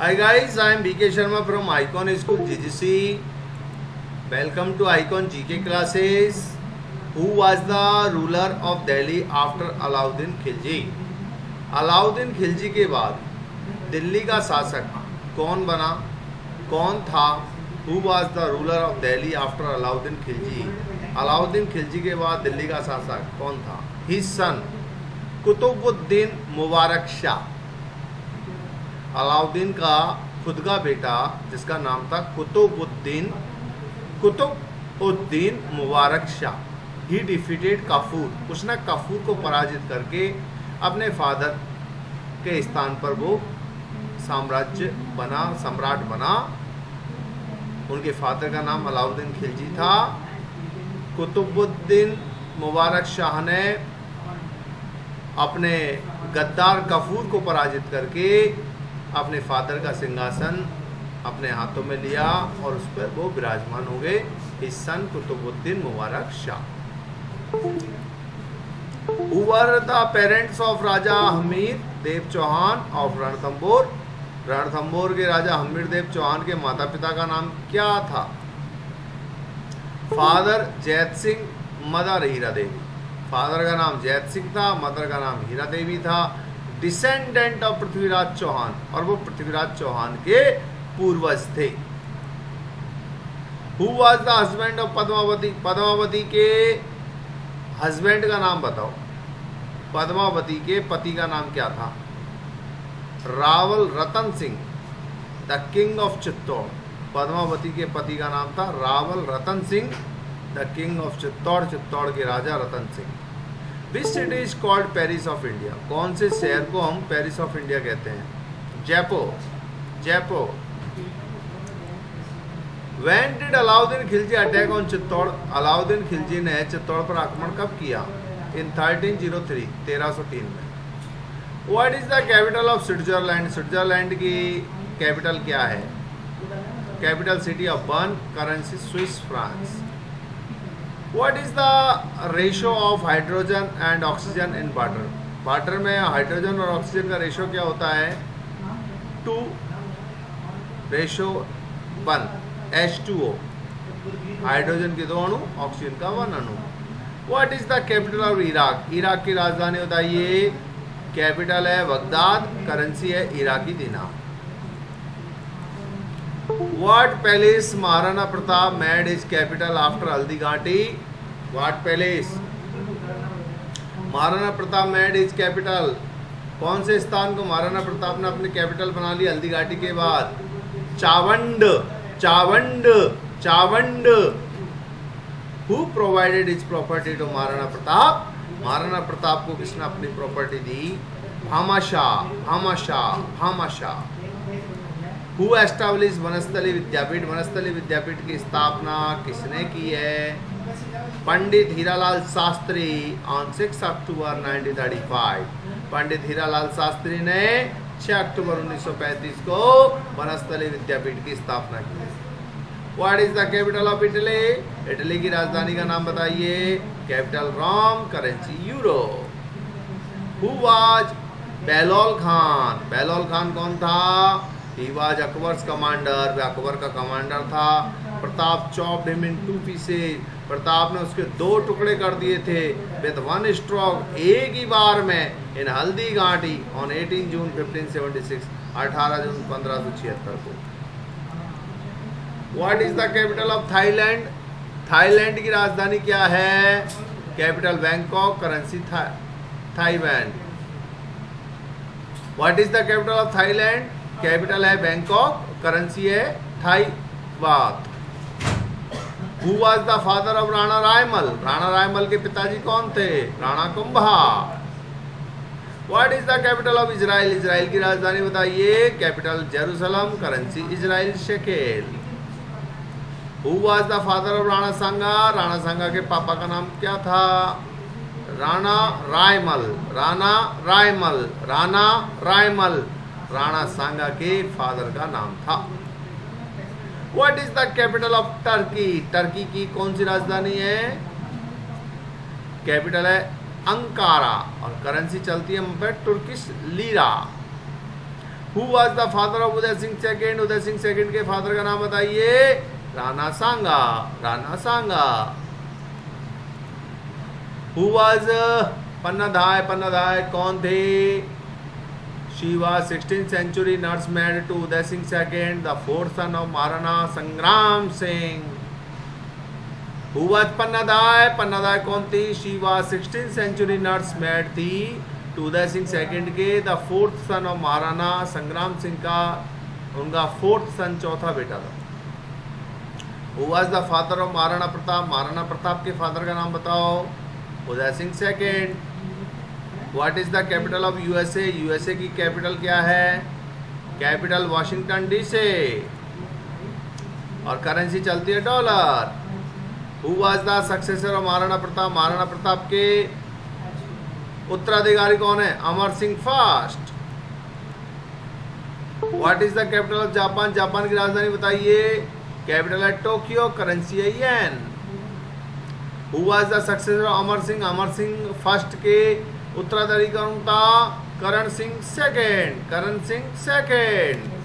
Hi guys, I am BK Sharma from Icon School GGC. Welcome to Icon GK classes. Who was the ruler of Delhi after Alauddin Khilji? Alauddin Khilji के बाद दिल्ली का शासक कौन बना, कौन था? Who was the ruler of Delhi after Alauddin Khilji? Alauddin Khilji के बाद दिल्ली का शासक कौन था? His son Qutbuddin Mubarak Shah. अलाउद्दीन का खुद का बेटा जिसका नाम था कुतुबुद्दीन मुबारक शाह, ही डिफीटेड काफूर। उसने काफूर को पराजित करके अपने फादर के स्थान पर वो सम्राट बना। उनके फादर का नाम अलाउद्दीन खिलजी था। कुतुबुद्दीन मुबारक शाह ने अपने गद्दार काफूर को पराजित करके अपने फादर का सिंहासन अपने हाथों में लिया और उस पर वो विराजमान हो गए। His son Qutbuddin Mubarak Shah. Who were the parents of Raja Hamir Dev Chauhan of Ranthambore? Ranthambore के राजा हमीर देव चौहान के माता पिता का नाम क्या था? फादर जैत सिंह, मदर हीरा देवी। फादर का नाम जैत सिंह था, मदर का नाम हीरा देवी था। डिसेंडेंट ऑफ पृथ्वीराज चौहान, और वो पृथ्वीराज चौहान के पूर्वज थे। Who was the husband of Padmavati? Padmavati के हस्बैंड का नाम बताओ। पद्मावती के पति का नाम क्या था? Rawal Ratan Singh, the king of Chittor. Padmavati के पति का नाम था Rawal Ratan Singh, the king of Chittor, Chittor के राजा Ratan Singh. Which city is called Paris of India? कौन से शहर को हम पेरिस ऑफ इंडिया कहते हैं? Jaipur, Jaipur. When did Alauddin Khilji attack on Chittor? Alauddin Khilji ने चित्तौड़ पर आक्रमण कब किया? इन 1303, 1303 में। What is the capital of Switzerland? Switzerland की कैपिटल क्या है? Capital city of burn, currency Swiss France. What is the ratio of hydrogen and oxygen in water? Water में हाइड्रोजन और ऑक्सीजन का रेशो क्या होता है? 2:1, H2O। हाइड्रोजन के 2 अणु, ऑक्सीजन का 1 अणु। What is the capital of Iraq? Iraq की राजधानी बताइए। कैपिटल है बगदाद, करेंसी है इराकी दिनार। What palace Maharana Pratap made is capital after Haldi Ghati? What palace Maharana Pratap made is capital? कौन से स्थान को महाराणा प्रताप ने अपनी कैपिटल बना ली हल्दी घाटी के बाद? Chavand, Chavand, Chavand. Who provided his property to Maharana Pratap? Maharana Pratap को किसने अपनी प्रॉपर्टी दी? भामाशाह, भामाशाह, भामाशाह। Who established Vanasthali Vidyapeeth? वनस्थली विद्यापीठ की स्थापना किसने की है? पंडित हीरालाल शास्त्री on 6 अक्टूबर 1935। पंडित हीरालाल शास्त्री ने 6 अक्टूबर 1935 को वनस्थली विद्यापीठ की स्थापना की। What is the capital of Italy? Italy की राजधानी का नाम बताइए। Capital Rome, currency euro. Who was Bahlol Khan? Bahlol Khan कौन था? ही वाज अकबर्स कमांडर, वह अकबर का कमांडर था। Pratap chopped him in 2 pieces. Pratap ने उसके 2 टुकड़े कर दिए थे विद 1 स्ट्रोक, एक ही बार में। इन हल्दी घाटी ऑन 18 जून 1576, 18 जून 1576 को। What is the capital of Thailand? Thailand की राजधानी क्या है? Capital Bangkok, currency Thailand. What is the capital of Thailand? Capital है बैंकॉक, करेंसी है Thai baht. Who was the father of Rana Raimal? Rana Raimal के पिताजी कौन थे? Rana Kumbha. What is the capital of Israel? Israel की राजधानी बताइए। Capital Jerusalem, currency Israel shekel. Who was the father of Rana Sanga? Rana सांगा के पापा का नाम क्या था? राणा रायमल, राणा रायमल, राणा रायमल। राणा सांगा के फादर का नाम था। What is the capital of Turkey? Turkey की कौन सी राजधानी है? कैपिटल है अंकारा और करेंसी चलती है हम पे Turkish lira. Who was the father of Uday Singh second? Uday Singh second के फादर का नाम बताइए। राणा सांगा, राणा सांगा। Who was Pannadhai? पन्नाधाय कौन थे? She was 16th century nurse maid to Uday Singh second, the fourth son of Maharana Sangram Singh. Who was Pannadhai? Pannadhai कौन थी? She was 16th century nurse maid थी to Uday Singh second के, the fourth son of Maharana Sangram Singh का उनका फोर्थ सन, चौथा बेटा था। Who was the father of Maharana Pratap? Maharana Pratap के फादर का नाम बताओ। Uday Singh second. What is the capital of USA? USA की कैपिटल क्या है? कैपिटल वॉशिंगटन डीसी, और करेंसी चलती है dollar. Who was the successor of Maharana Pratap? Maharana Pratap के उत्तराधिकारी कौन है? Amar Singh first. What is the capital of Japan? Japan की राजधानी बताइए। कैपिटल है टोक्यो, करेंसी है yen. Who was the successor of Amar Singh? Amar Singh first के उत्तराधिकारी कौन था? Karan Singh second, Karan Singh second.